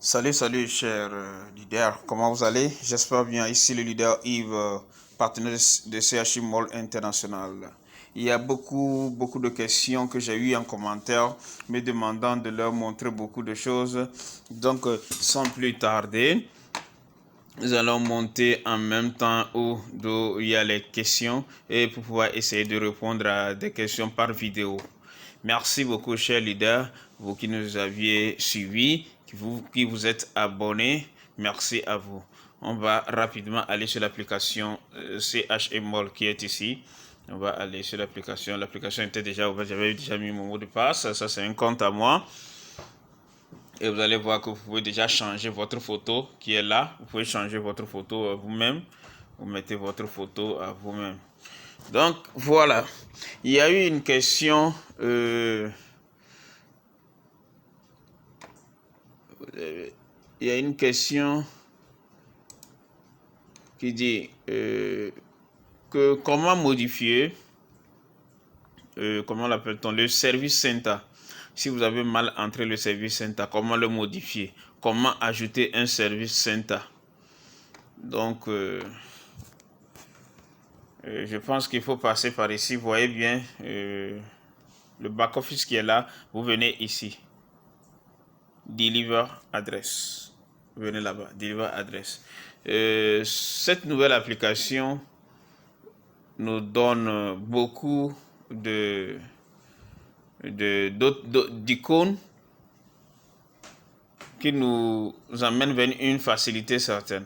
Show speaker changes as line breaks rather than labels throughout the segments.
Salut, cher leader. Comment vous allez? J'espère bien. Ici, le leader Yves, partenaire de CHI Mall International. Il y a beaucoup de questions que j'ai eues en commentaire, me demandant de leur montrer beaucoup de choses. Donc, sans plus tarder, nous allons monter en même temps où il y a les questions et pour pouvoir essayer de répondre à des questions par vidéo. Merci beaucoup, cher leader, vous qui nous aviez suivis, qui vous êtes abonnés. Merci à vous. On va rapidement aller sur l'application CHMOL qui est ici. On va aller sur l'application. L'application était déjà ouverte. J'avais déjà mis mon mot de passe. Ça, c'est un compte à moi. Et vous allez voir que vous pouvez déjà changer votre photo qui est là. Vous pouvez changer votre photo vous-même. Vous mettez votre photo à vous-même. Donc, voilà. Il y a eu une question... il y a une question qui dit que comment modifier, comment l'appelle-t-on, le service center. Si vous avez mal entré le service center, comment le modifier? Comment ajouter un service center? Donc, je pense qu'il faut passer par ici. Vous voyez bien le back-office qui est là. Vous venez ici. Deliver address. Vous venez là-bas. Deliver address. Cette nouvelle application nous donne beaucoup d'icônes qui nous amènent vers une facilité certaine.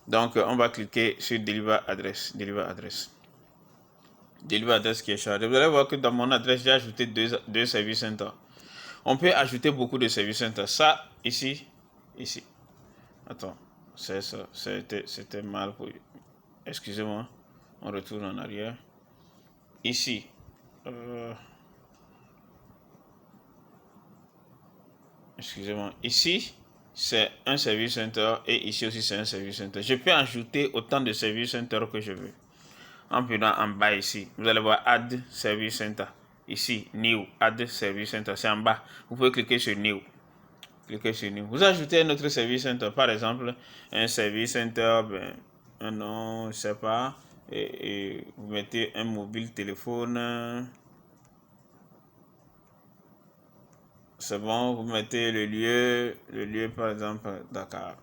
Donc, on va cliquer sur Deliver Address. Deliver Address. Deliver Address qui est chargé. Vous allez voir que dans mon adresse, j'ai ajouté deux service centers. On peut ajouter beaucoup de service centers. Ça, ici. Attends, c'est ça. C'était mal. Excusez-moi. On retourne en arrière. Ici. Excusez-moi. Ici, c'est un service center et ici aussi, c'est un service center. Je peux ajouter autant de service center que je veux. En venant en bas ici, vous allez voir Add Service Center. Ici, New, Add Service Center. C'est en bas. Vous pouvez cliquer sur New. Cliquez sur New. Vous ajoutez un autre service center. Par exemple, un service center, un nom, je ne sais pas. Et vous mettez un mobile téléphone. C'est bon, vous mettez le lieu par exemple Dakar.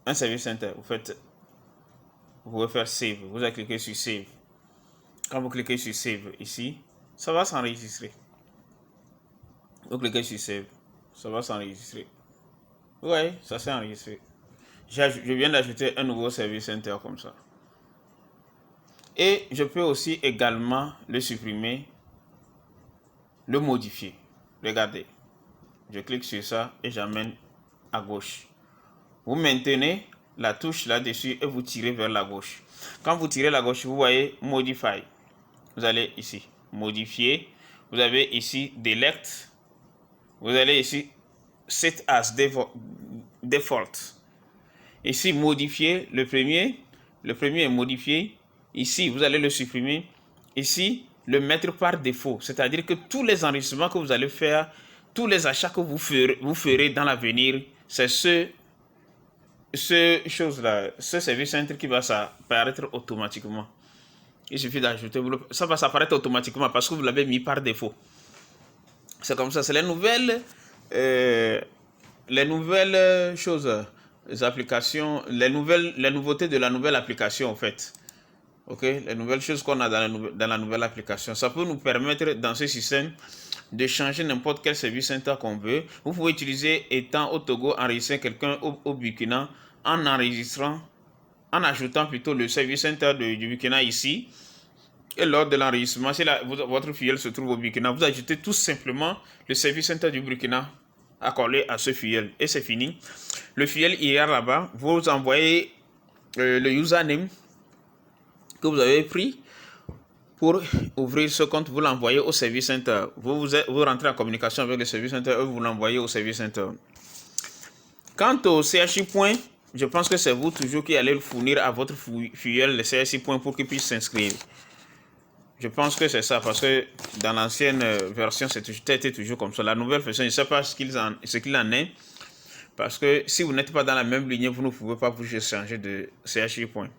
Un service center, vous pouvez faire Save. Vous allez cliquer sur Save. Quand vous cliquez sur Save ici, ça va s'enregistrer. Vous cliquez sur Save, ça va s'enregistrer. Oui, ça s'est enregistré. Je viens d'ajouter un nouveau service center comme ça. Et je peux aussi également le supprimer, le modifier. Regardez, je clique sur ça et j'amène à gauche. Vous maintenez la touche là-dessus et vous tirez vers la gauche. Quand vous tirez à la gauche, vous voyez Modify. Vous allez ici, Modifier. Vous avez ici Delete. Vous allez ici Set as Default. Ici, Modifier. Le premier est modifié. Ici, vous allez le supprimer. Ici, le mettre par défaut. C'est-à-dire que tous les enregistrements que vous allez faire, tous les achats que vous ferez dans l'avenir, c'est ce service center qui va s'apparaître automatiquement. Il suffit d'ajouter, ça va s'apparaître automatiquement parce que vous l'avez mis par défaut. C'est comme ça, c'est les nouvelles choses, les applications, les nouveautés de la nouvelle application en fait. Ok, les nouvelles choses qu'on a dans la nouvelle application. Ça peut nous permettre dans ce système de changer n'importe quel service center qu'on veut. Vous pouvez utiliser, étant au Togo, enregistrer quelqu'un au Burkina en ajoutant plutôt le service center du Burkina ici. Et lors de l'enregistrement, si votre filleul se trouve au Burkina, vous ajoutez tout simplement le service center du Burkina accolé à ce filleul. Et c'est fini. Le filleul ira là-bas. Vous envoyez le username que vous avez pris pour ouvrir ce compte. Vous l'envoyez au service center. Vous rentrez en communication avec le service center et vous l'envoyez au service center. Quant au CHI point, je pense que c'est vous toujours qui allez le fournir à votre filleul le CHI point pour qu'il puisse s'inscrire. Je pense que c'est ça, parce que dans l'ancienne version, c'était toujours comme ça. La nouvelle version, je ne sais pas ce qu'il en est. Parce que si vous n'êtes pas dans la même lignée, vous ne pouvez pas vous changer de CHU point.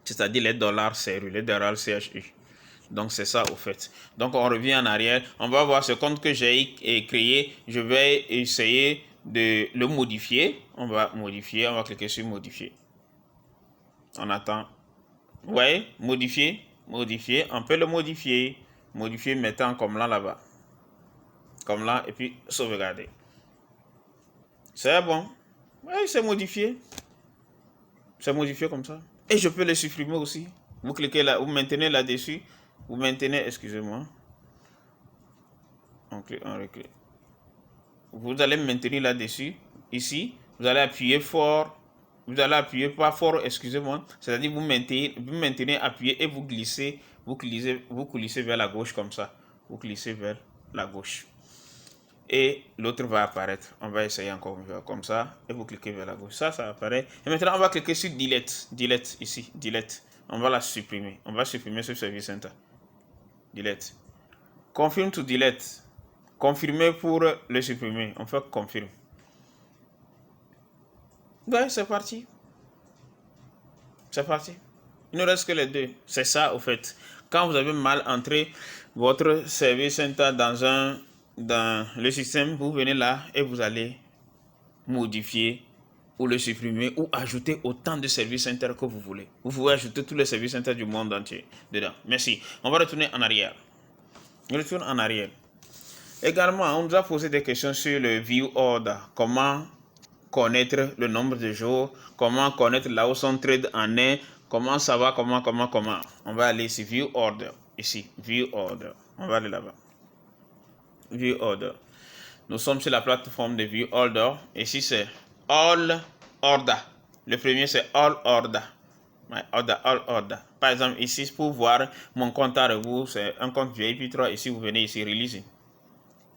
C'est-à-dire les dollars CRU, les dollars CHU. Donc c'est ça au fait. Donc on revient en arrière. On va voir ce compte que j'ai créé. Je vais essayer de le modifier. On va modifier. On va cliquer sur modifier. On attend. Vous voyez, modifier, modifier. On peut le modifier. Modifier mettant comme là-bas. Comme là et puis sauvegarder. C'est bon. Oui, c'est modifié. C'est modifié comme ça. Et je peux le supprimer aussi. Vous cliquez là, vous maintenez là-dessus. Vous maintenez, excusez-moi. On clique, on reclique. Vous allez maintenir là-dessus. Ici, vous allez appuyer fort. Vous allez appuyer pas fort, excusez-moi. C'est-à-dire vous maintenez appuyé et vous glissez vers la gauche comme ça. Vous glissez vers la gauche. Et l'autre va apparaître. On va essayer encore comme ça. Et vous cliquez vers la gauche. Ça apparaît. Et maintenant, on va cliquer sur Delete. Delete, ici. Delete. On va la supprimer. On va supprimer ce Service Center. Delete. Confirm to delete. Confirmer pour le supprimer. On fait confirme. Ouais, c'est parti. C'est parti. Il ne reste que les deux. C'est ça, au fait. Quand vous avez mal entré votre Service Center dans le système, vous venez là et vous allez modifier ou le supprimer ou ajouter autant de services center que vous voulez. Vous pouvez ajouter tous les services center du monde entier dedans. Merci. On va retourner en arrière. On retourne en arrière. Également, on nous a posé des questions sur le view order. Comment connaître le nombre de jours, comment connaître là où son trade en est, comment savoir comment. On va aller ici, view order. Ici, view order. On va aller là-bas. View order. Nous sommes sur la plateforme de view order. Ici, c'est all order. Le premier, c'est all order. Order, all order. Par exemple, ici, pour voir mon compte à rebours, c'est un compte VIP3. Ici, vous venez ici, releasing.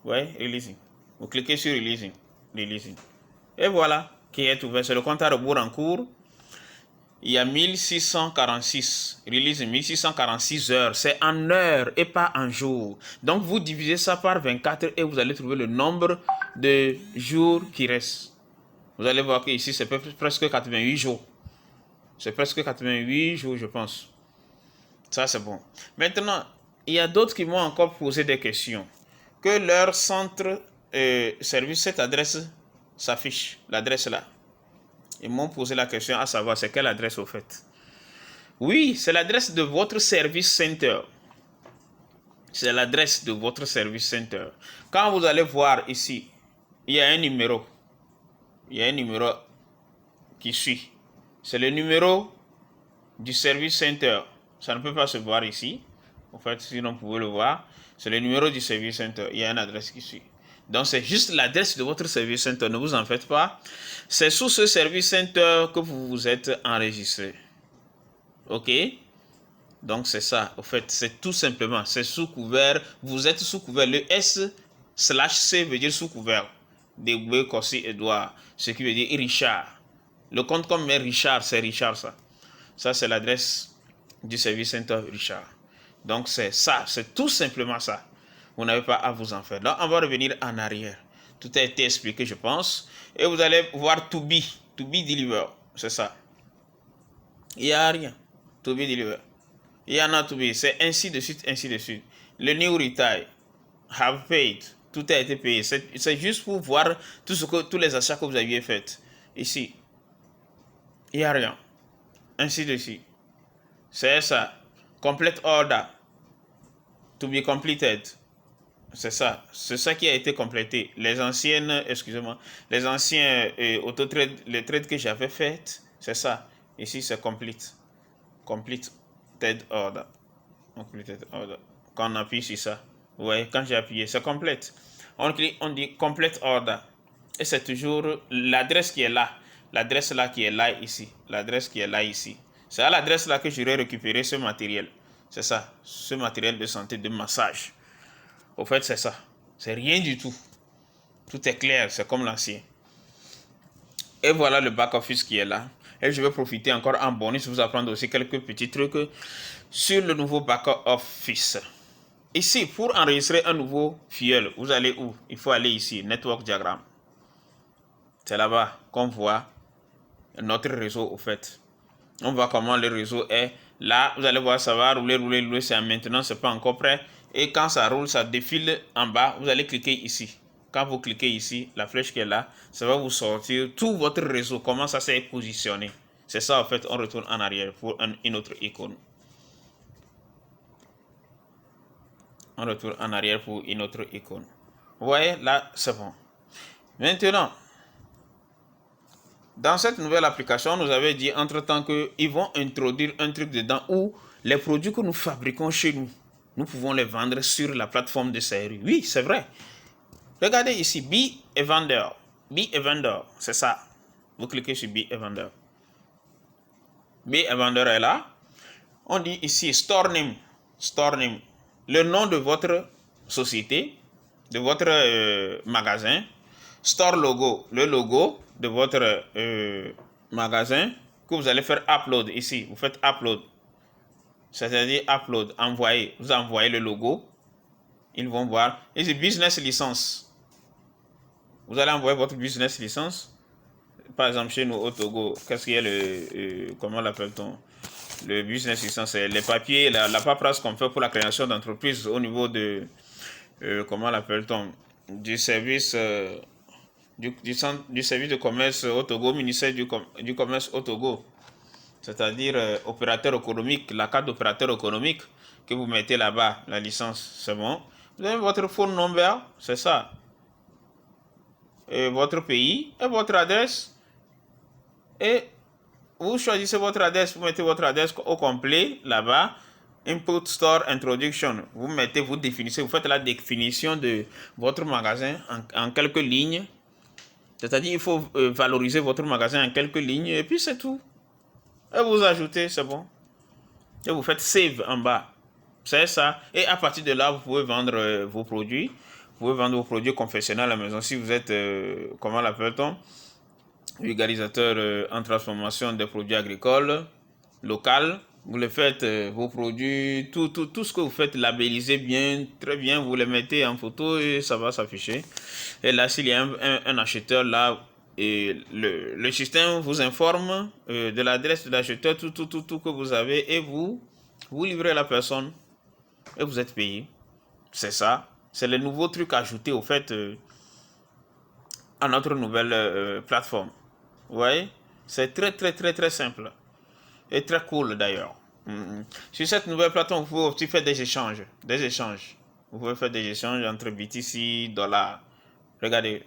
Ouais, releasing. Vous cliquez sur releasing. Releasing. Et voilà, qui est ouvert. C'est le compte à rebours en cours. Il y a 1646. Release 1646 heures. C'est en heures et pas en jours. Donc, vous divisez ça par 24 et vous allez trouver le nombre de jours qui restent. Vous allez voir qu'ici, c'est presque 88 jours. C'est presque 88 jours, je pense. Ça, c'est bon. Maintenant, il y a d'autres qui m'ont encore posé des questions. Que leur centre service, cette adresse s'affiche, l'adresse là. Ils m'ont posé la question à savoir c'est quelle adresse au fait. Oui, c'est l'adresse de votre service center. C'est l'adresse de votre service center. Quand vous allez voir ici, il y a un numéro. Il y a un numéro qui suit. C'est le numéro du service center. Ça ne peut pas se voir ici. En fait, sinon vous pouvez le voir. C'est le numéro du service center. Il y a une adresse qui suit. Donc, c'est juste l'adresse de votre service center. Ne vous en faites pas. C'est sous ce service center que vous vous êtes enregistré. OK? Donc, c'est ça. En fait, c'est tout simplement. C'est sous couvert. Vous êtes sous couvert. Le S/C veut dire sous couvert. Déboué, Kossi, Edouard. Ce qui veut dire Richard. Le compte comme Richard, c'est Richard ça. Ça, c'est l'adresse du service center Richard. Donc, c'est ça. C'est tout simplement ça. Vous n'avez pas à vous en faire. Là, on va revenir en arrière. Tout a été expliqué, je pense. Et vous allez voir to be deliver. C'est ça. Il n'y a rien. To be deliver. Il y en a to be. C'est ainsi de suite, ainsi de suite. Le new retire. Have paid. Tout a été payé. C'est juste pour voir tous les achats que vous aviez faits. Ici. Il n'y a rien. Ainsi de suite. C'est ça. Complete order. To be completed. C'est ça. C'est ça qui a été complété. Les anciennes, excusez-moi, les anciens auto-trades, les trades que j'avais faites, c'est ça. Ici, c'est complete. Completed order. Completed order. Quand on appuie sur ça, vous voyez, quand j'ai appuyé, c'est complète. On clique, on dit complete order. Et c'est toujours l'adresse qui est là. L'adresse là qui est là ici. L'adresse qui est là ici. C'est à l'adresse là que j'aurais récupéré ce matériel. C'est ça. Ce matériel de santé, de massage. Au fait, c'est ça. C'est rien du tout. Tout est clair, c'est comme l'ancien. Et voilà le back-office qui est là. Et je vais profiter encore en bonus, vous apprendre aussi quelques petits trucs sur le nouveau back-office. Ici, pour enregistrer un nouveau fuel, vous allez où? Il faut aller ici, Network Diagram. C'est là-bas qu'on voit notre réseau au fait. On voit comment le réseau est. Là, vous allez voir, ça va rouler, c'est maintenant, c'est pas encore prêt. Et quand ça roule, ça défile en bas, vous allez cliquer ici. Quand vous cliquez ici, la flèche qui est là, ça va vous sortir tout votre réseau, comment ça s'est positionné. C'est ça, en fait, on retourne en arrière pour une autre icône. On retourne en arrière pour une autre icône. Vous voyez, là, c'est bon. Maintenant, dans cette nouvelle application, on nous avait dit entre-temps qu'ils vont introduire un truc dedans où les produits que nous fabriquons chez nous, nous pouvons les vendre sur la plateforme de CRU. Oui, c'est vrai. Regardez ici, Be a Vendor. Be a Vendor, c'est ça. Vous cliquez sur Be a Vendor. Be a Vendor est là. On dit ici Store Name. Store Name. Le nom de votre société, de votre magasin. Store Logo. Le logo de votre magasin que vous allez faire upload ici. Vous faites upload. C'est-à-dire upload, envoyer. Vous envoyez le logo. Ils vont voir. Et c'est business licence. Vous allez envoyer votre business licence. Par exemple, chez nous au Togo, qu'est-ce qu'il y a comment l'appelle-t-on? Le business licence, c'est les papiers, la paperasse qu'on fait pour la création d'entreprise au niveau de, comment l'appelle-t-on? Du service, du service de commerce au Togo, ministère du commerce au Togo. C'est-à-dire opérateur économique, la carte d'opérateur économique que vous mettez là-bas, la licence, c'est bon. Vous avez votre phone number, c'est ça. Et votre pays et votre adresse. Et vous choisissez votre adresse, vous mettez votre adresse au complet là-bas. Input Store Introduction. Vous mettez, vous définissez, vous faites la définition de votre magasin en quelques lignes. C'est-à-dire il faut valoriser votre magasin en quelques lignes et puis c'est tout. Et vous ajoutez, c'est bon. Et vous faites Save en bas. C'est ça. Et à partir de là, vous pouvez vendre vos produits. Vous pouvez vendre vos produits confessionnels à la maison. Si vous êtes, comment l'appelle-t-on? Vulgarisateur en transformation des produits agricoles local, vous le faites, vos produits, tout ce que vous faites, labellisez bien, très bien, vous les mettez en photo et ça va s'afficher. Et là, s'il y a un acheteur là, et le système vous informe de l'adresse de l'acheteur, tout que vous avez et vous livrez la personne et vous êtes payé. C'est ça. C'est le nouveau truc ajouté au fait à notre nouvelle plateforme. Vous voyez? C'est très simple. Et très cool d'ailleurs. Sur cette nouvelle plateforme, vous pouvez aussi faire des échanges. Vous pouvez faire des échanges entre BTC, dollars. Regardez,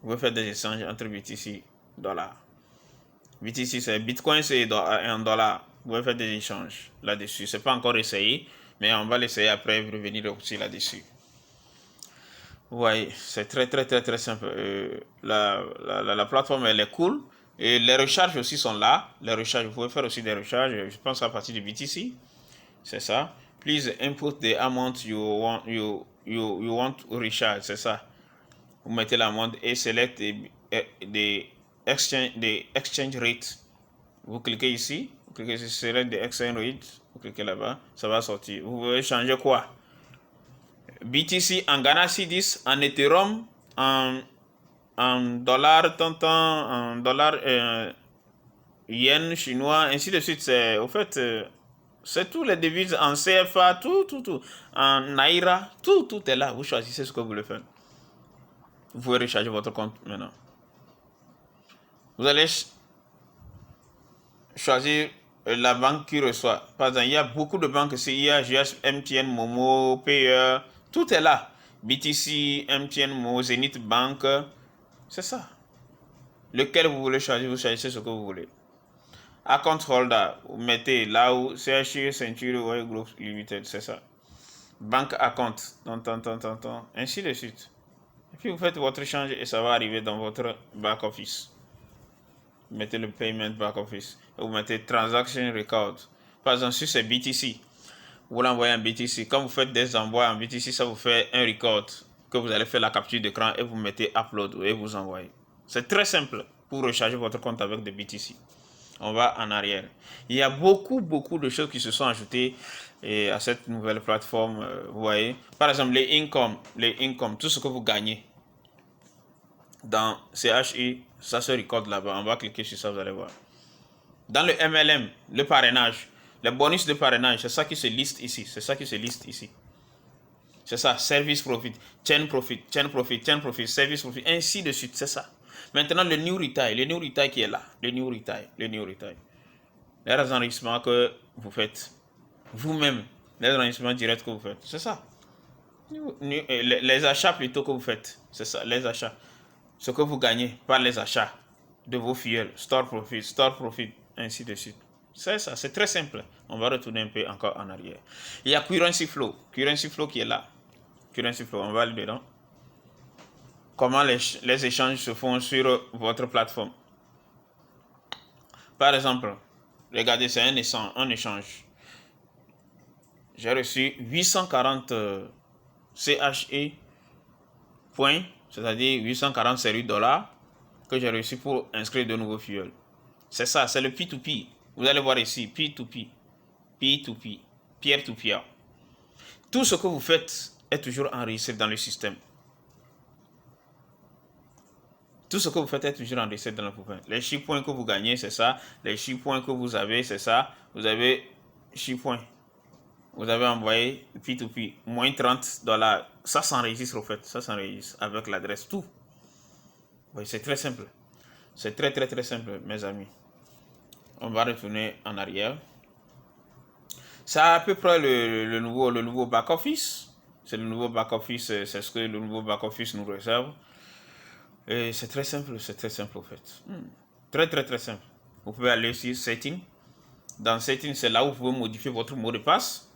vous pouvez faire des échanges entre BTC, dollars. BTC, c'est Bitcoin, c'est un dollar. Vous pouvez faire des échanges là-dessus. C'est pas encore essayé, mais on va l'essayer après et revenir aussi là-dessus. Vous voyez, c'est très simple. La plateforme, elle est cool. Et les recharges aussi sont là. Les recharges, vous pouvez faire aussi des recharges. Je pense à partir de BTC. C'est ça. Please input the amount you want to recharge. C'est ça. Vous mettez l'amount et select the exchange rate. Vous cliquez ici. Vous cliquez ici, select the exchange rate. Vous cliquez là-bas. Ça va sortir. Vous pouvez changer quoi? BTC en Ghana Cedis, en Ethereum, en dollars, en dollars yen chinois, ainsi de suite. C'est, au fait, c'est tous les devises en CFA, tout. En Naira, tout est là. Vous choisissez ce que vous voulez faire. Vous pouvez recharger votre compte maintenant. Vous allez choisir la banque qui reçoit. Par exemple, il y a beaucoup de banques ici. Il y a GS, MTN, Momo, Payer. Tout est là. BTC, MTN, Momo, Zenith Bank. C'est ça. Lequel vous voulez choisir, vous choisissez ce que vous voulez. Account holder, vous mettez là où CHU, Century, Oil Group Limited, c'est ça. Bank account, ainsi de suite. Et puis vous faites votre échange et ça va arriver dans votre back office. Vous mettez le payment back office. Et vous mettez transaction record. Par exemple, si c'est BTC, vous l'envoyez en BTC. Quand vous faites des envois en BTC, ça vous fait un record que vous allez faire la capture d'écran et vous mettez upload et vous envoyez. C'est très simple pour recharger votre compte avec des BTC. On va en arrière. Il y a beaucoup de choses qui se sont ajoutées à cette nouvelle plateforme. Vous voyez, par exemple, les income, tout ce que vous gagnez. dans CHI, ça se recorde là-bas. On va cliquer sur ça, vous allez voir. Dans le MLM, le parrainage, les bonus de parrainage, c'est ça qui se liste ici. C'est ça qui se liste ici. C'est ça, service profit, chain profit, chain profit, chain profit, service profit, ainsi de suite, c'est ça. Maintenant, le new retail qui est là, le new retail. Les enregistrements que vous faites, vous-même, les enregistrements directs que vous faites, c'est ça. Les achats plutôt que vous faites, c'est ça, les achats. Ce que vous gagnez par les achats de vos filleuls, store profit, ainsi de suite. C'est ça, c'est très simple. On va retourner un peu encore en arrière. Il y a Currency Flow qui est là. Currency Flow, on va aller dedans. Comment les échanges se font sur votre plateforme. Par exemple, regardez, c'est un échange. J'ai reçu 840 CHE points, c'est-à-dire 840 séries dollars que j'ai reçu pour inscrire de nouveaux filleuls. C'est ça, c'est le P2P. Vous allez voir ici, P2P, P2P, peer-to-peer. Tout ce que vous faites est toujours enregistré dans le système. Tout ce que vous faites est toujours enregistré dans le système. Les chiffres points que vous gagnez, c'est ça. Les chiffres points que vous avez, c'est ça. Vous avez chiffres points. Vous avez envoyé P2P, moins 30 dollars. Ça s'enregistre au fait. Ça s'enregistre avec l'adresse, tout. Oui, c'est très simple. C'est très simple, mes amis. On va retourner en arrière. C'est à peu près le nouveau back-office. C'est le nouveau back-office, c'est ce que le nouveau back-office nous réserve. Et c'est très simple au fait. Très simple. Vous pouvez aller sur Setting. Dans Setting, c'est là où vous pouvez modifier votre mot de passe.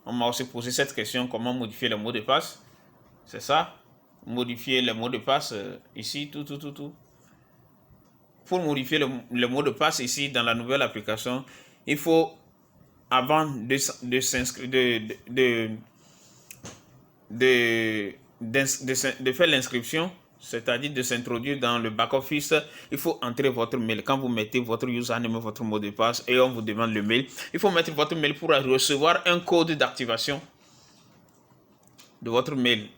On m'a aussi posé cette question, comment modifier le mot de passe. C'est ça. Modifier le mot de passe ici, tout. Pour modifier le mot de passe ici dans la nouvelle application, il faut, avant de faire l'inscription, c'est-à-dire de s'introduire dans le back-office, il faut entrer votre mail. Quand vous mettez votre username et votre mot de passe et on vous demande le mail, il faut mettre votre mail pour recevoir un code d'activation de votre mail.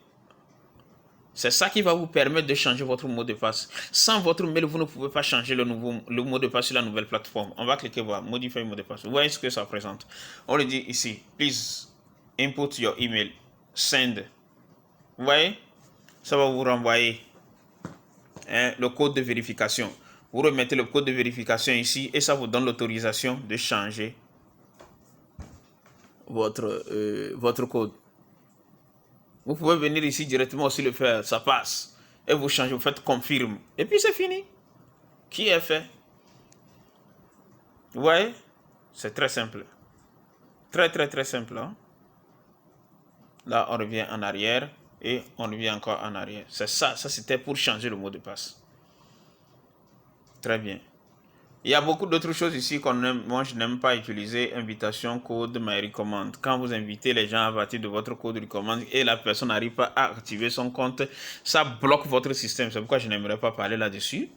C'est ça qui va vous permettre de changer votre mot de passe. Sans votre mail, vous ne pouvez pas changer le mot de passe sur la nouvelle plateforme. On va cliquer voir, modifier le mot de passe. Vous voyez ce que ça représente. On le dit ici, please input your email, send. Vous voyez, ça va vous renvoyer le code de vérification. Vous remettez le code de vérification ici et ça vous donne l'autorisation de changer votre code. Vous pouvez venir ici directement aussi le faire, ça passe. Et vous changez, vous faites confirme. Et puis c'est fini. Qui est fait? Vous voyez? C'est très simple. Très simple. Hein? Là, on revient en arrière et on revient encore en arrière. C'est ça. Ça, c'était pour changer le mot de passe. Très bien. Il y a beaucoup d'autres choses ici moi je n'aime pas utiliser. Invitation, code, my recommand. Quand vous invitez les gens à partir de votre code recommand et la personne n'arrive pas à activer son compte, ça bloque votre système. C'est pourquoi je n'aimerais pas parler là-dessus.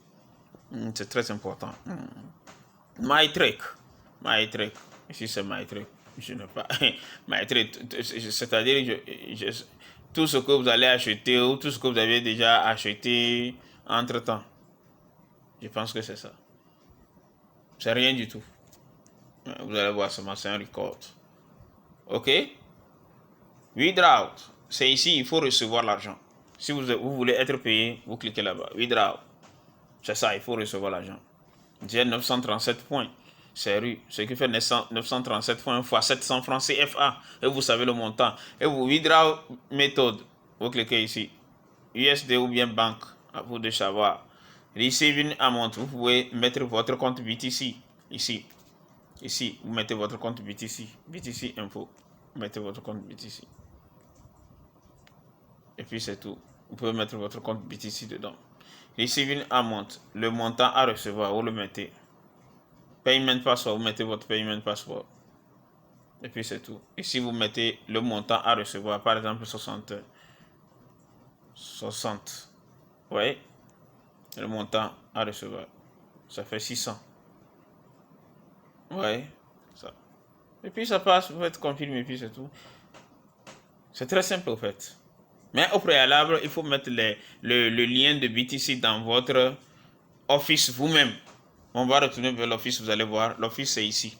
C'est très important. MyTrick. Ici c'est MyTrick. Je n'ai pas. MyTrick, c'est-à-dire tout ce que vous allez acheter ou tout ce que vous avez déjà acheté entre-temps. Je pense que c'est ça. C'est rien du tout. Vous allez voir seulement, c'est un record. Ok? Withdraw. C'est ici, il faut recevoir l'argent. Si vous voulez être payé, vous cliquez là-bas. Withdraw. C'est ça, il faut recevoir l'argent. J'ai 937 points. C'est ce qui fait 937 points fois 700 francs CFA. Et vous savez le montant. Et vous withdraw méthode. Vous cliquez ici. USD ou bien banque. À vous de savoir. Receiving amount. Vous pouvez mettre votre compte BTC. Ici, vous mettez votre compte BTC. BTC Info. Vous mettez votre compte BTC. Et puis c'est tout. Vous pouvez mettre votre compte BTC dedans. Receiving amount. Le montant à recevoir. Vous le mettez. Payment password. Vous mettez votre payment password. Et puis c'est tout. Ici, vous mettez le montant à recevoir. Par exemple, 60. Vous voyez? Le montant à recevoir. Ça fait 600. Ouais, ça. Et puis ça passe, vous faites confirmer, et puis c'est tout. C'est très simple au fait. Mais au préalable, il faut mettre le lien de BTC dans votre Office vous-même. On va retourner vers l'Office, vous allez voir. L'Office, c'est ici.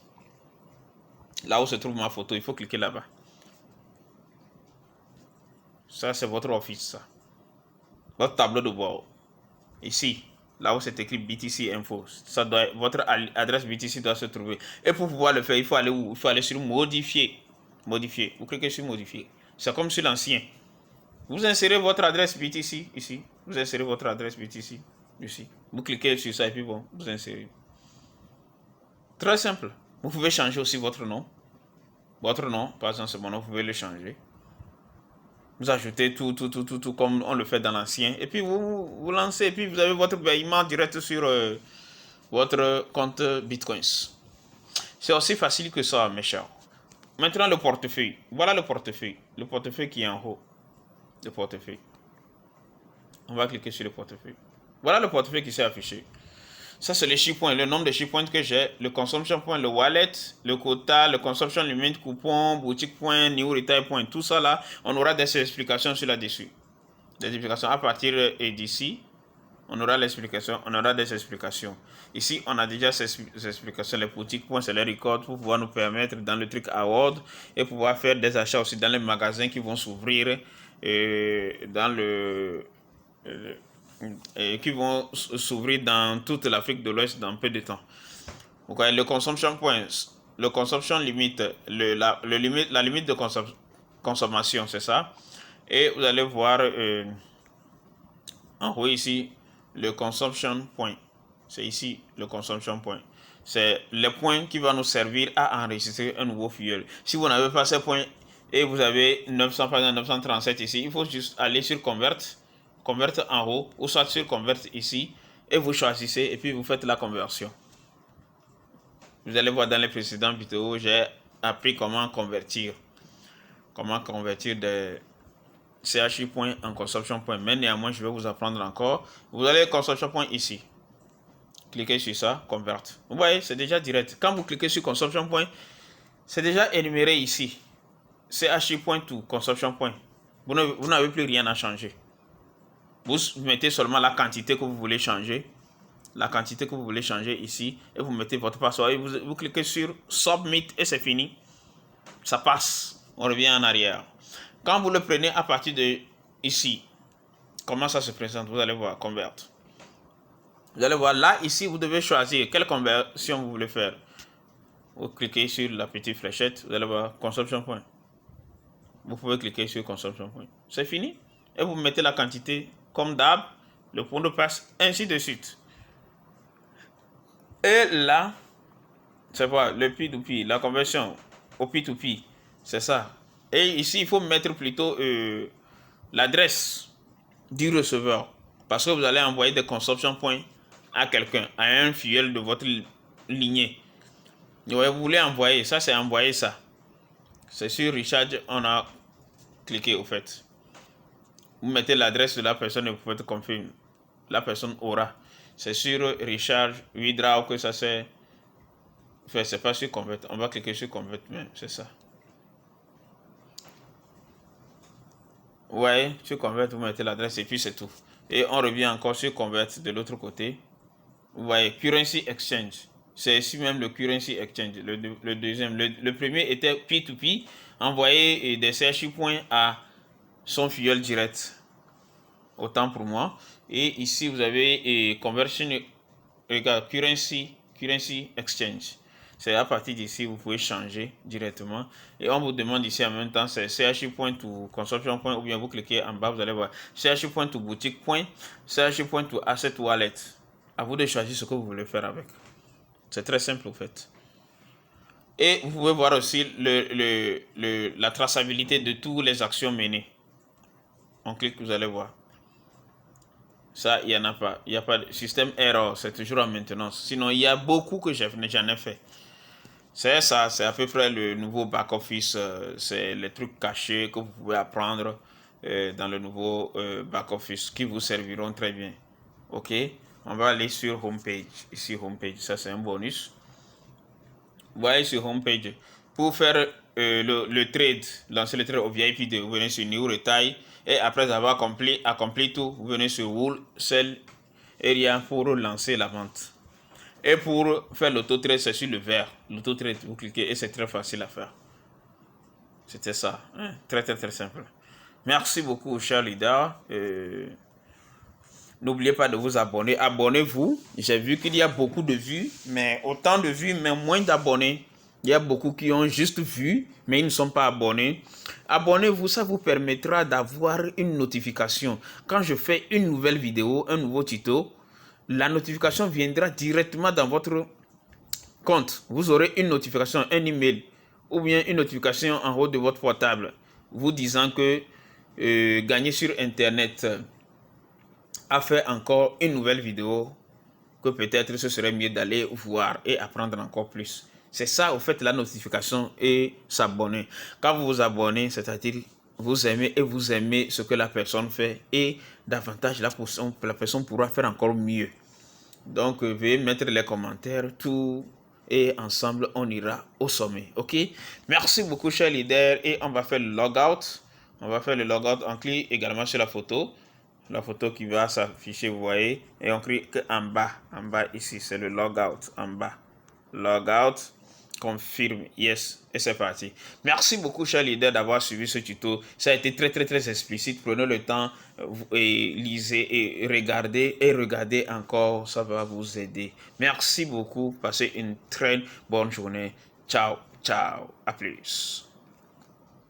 Là où se trouve ma photo, il faut cliquer là-bas. Ça, c'est votre Office, ça. Votre tableau de bord. Ici, là où c'est écrit BTC Info. Votre adresse BTC doit se trouver. Et pour pouvoir le faire, il faut aller où? Il faut aller sur Modifier. Modifier. Vous cliquez sur Modifier. C'est comme sur l'ancien. Vous insérez votre adresse BTC ici. Vous insérez votre adresse BTC ici. Vous cliquez sur ça et puis bon, vous insérez. Très simple. Vous pouvez changer aussi votre nom. Votre nom, par exemple, c'est mon nom, vous pouvez le changer. Vous ajoutez tout comme on le fait dans l'ancien. Et puis vous lancez et puis vous avez votre paiement direct sur votre compte Bitcoins. C'est aussi facile que ça, mes chers. Maintenant, le portefeuille. Voilà le portefeuille. Le portefeuille qui est en haut. Le portefeuille. On va cliquer sur le portefeuille. Voilà le portefeuille qui s'est affiché. Ça, c'est les chiffres points, le nombre de chiffres points que j'ai, le consumption point, le wallet, le quota, le consumption limit, coupon, boutique point, new retail point. Tout ça là, on aura des explications sur là-dessus. Des explications à partir d'ici. On aura l'explication, on aura des explications. Ici, on a déjà ces explications. Les boutiques points, c'est les records pour pouvoir nous permettre dans le truc award et pouvoir faire des achats aussi dans les magasins qui vont s'ouvrir dans qui vont s'ouvrir dans toute l'Afrique de l'Ouest dans peu de temps. Vous voyez, le consumption point, le consumption limite, la limite de consommation, c'est ça. Et vous allez voir en haut ici, le consumption point. C'est ici le consumption point. C'est le point qui va nous servir à enregistrer un nouveau fuel. Si vous n'avez pas ces points et vous avez 900, par exemple 937 ici, il faut juste aller sur Convert en haut, ou soit sur Convert ici, et vous choisissez et puis vous faites la conversion. Vous allez voir dans les précédentes vidéos, j'ai appris comment convertir des CHI point en consumption point. Mais néanmoins, je vais vous apprendre encore. Vous allez consumption point ici. Cliquez sur ça, convert. Vous voyez, c'est déjà direct. Quand vous cliquez sur consumption point, c'est déjà énuméré ici. CHI point tout, consumption point. Vous n'avez plus rien à changer. Vous mettez seulement la quantité que vous voulez changer. La quantité que vous voulez changer ici. Et vous mettez votre password. Et vous cliquez sur Submit et c'est fini. Ça passe. On revient en arrière. Quand vous le prenez à partir de ici, comment ça se présente? Vous allez voir, Convert. Vous allez voir là, ici, vous devez choisir quelle conversion vous voulez faire. Vous cliquez sur la petite fléchette. Vous allez voir, Consumption point. Vous pouvez cliquer sur Consumption point. C'est fini. Et vous mettez la quantité comme d'hab, le point de passe, ainsi de suite. Et là, c'est quoi? Le P2P, la conversion au P2P, c'est ça. Et ici, il faut mettre plutôt l'adresse du receveur. Parce que vous allez envoyer des consumption points à quelqu'un, à un fuel de votre lignée. Vous voulez envoyer, ça c'est envoyer ça. C'est sur Recharge, on a cliqué au fait. Vous mettez l'adresse de la personne et vous faites confirmer. La personne aura. C'est sur Recharge, Withdraw que ça c'est. Enfin, c'est pas sur Convert. On va cliquer sur Convert même, c'est ça. Ouais, sur Convert, vous mettez l'adresse et puis c'est tout. Et on revient encore sur Convert de l'autre côté. Vous voyez, Currency Exchange. C'est ici même le Currency Exchange, le deuxième. Le premier était P2P, envoyer des CHI points à son fuel direct. Autant pour moi. Et ici, vous avez Conversion, regarde, Currency Exchange. C'est à partir d'ici, vous pouvez changer directement. Et on vous demande ici en même temps, c'est CHI point ou consumption point, ou bien vous cliquez en bas, vous allez voir CHI point ou boutique point, CHI point ou asset wallet. À vous de choisir ce que vous voulez faire avec. C'est très simple en fait. Et vous pouvez voir aussi la traçabilité de toutes les actions menées. On clique, vous allez voir. Ça, il n'y en a pas. Il n'y a pas de système error, c'est toujours en maintenance. Sinon, il y a beaucoup que j'en ai fait. C'est ça, c'est à peu près le nouveau back-office. C'est les trucs cachés que vous pouvez apprendre dans le nouveau back-office qui vous serviront très bien. Ok, on va aller sur Homepage. Ici, Homepage, ça c'est un bonus. Vous voyez sur Homepage, pour faire le trade, lancer le trade au VIP, vous venez sur New Retail. Et après avoir accompli tout, vous venez sur Wool, Sell Area pour lancer la vente. Et pour faire l'auto-trade, c'est sur le vert. L'auto-trade, vous cliquez et c'est très facile à faire. C'était ça. Hein? Très, très, très simple. Merci beaucoup, cher leader. N'oubliez pas de vous abonner. Abonnez-vous. J'ai vu qu'il y a beaucoup de vues, mais autant de vues, mais moins d'abonnés. Il y a beaucoup qui ont juste vu, mais ils ne sont pas abonnés. Abonnez-vous, ça vous permettra d'avoir une notification. Quand je fais une nouvelle vidéo, un nouveau tuto, la notification viendra directement dans votre compte. Vous aurez une notification, un email ou bien une notification en haut de votre portable vous disant que gagner sur Internet a fait encore une nouvelle vidéo que peut-être ce serait mieux d'aller voir et apprendre encore plus. C'est ça, au fait, la notification et s'abonner. Quand vous vous abonnez, c'est-à-dire vous aimez et vous aimez ce que la personne fait et davantage la personne pourra faire encore mieux. Donc, veuillez mettre les commentaires, tout, et ensemble, on ira au sommet. OK? Merci beaucoup, cher leader. Et on va faire le logout. On va faire le logout. On clique également sur la photo. La photo qui va s'afficher, vous voyez. Et on clique en bas. En bas, ici, c'est le logout. En bas. Logout. Confirme. Yes. Et c'est parti. Merci beaucoup, cher leader, d'avoir suivi ce tuto. Ça a été très, très, très explicite. Prenez le temps et lisez et regardez encore. Ça va vous aider. Merci beaucoup. Passez une très bonne journée. Ciao, ciao. À plus.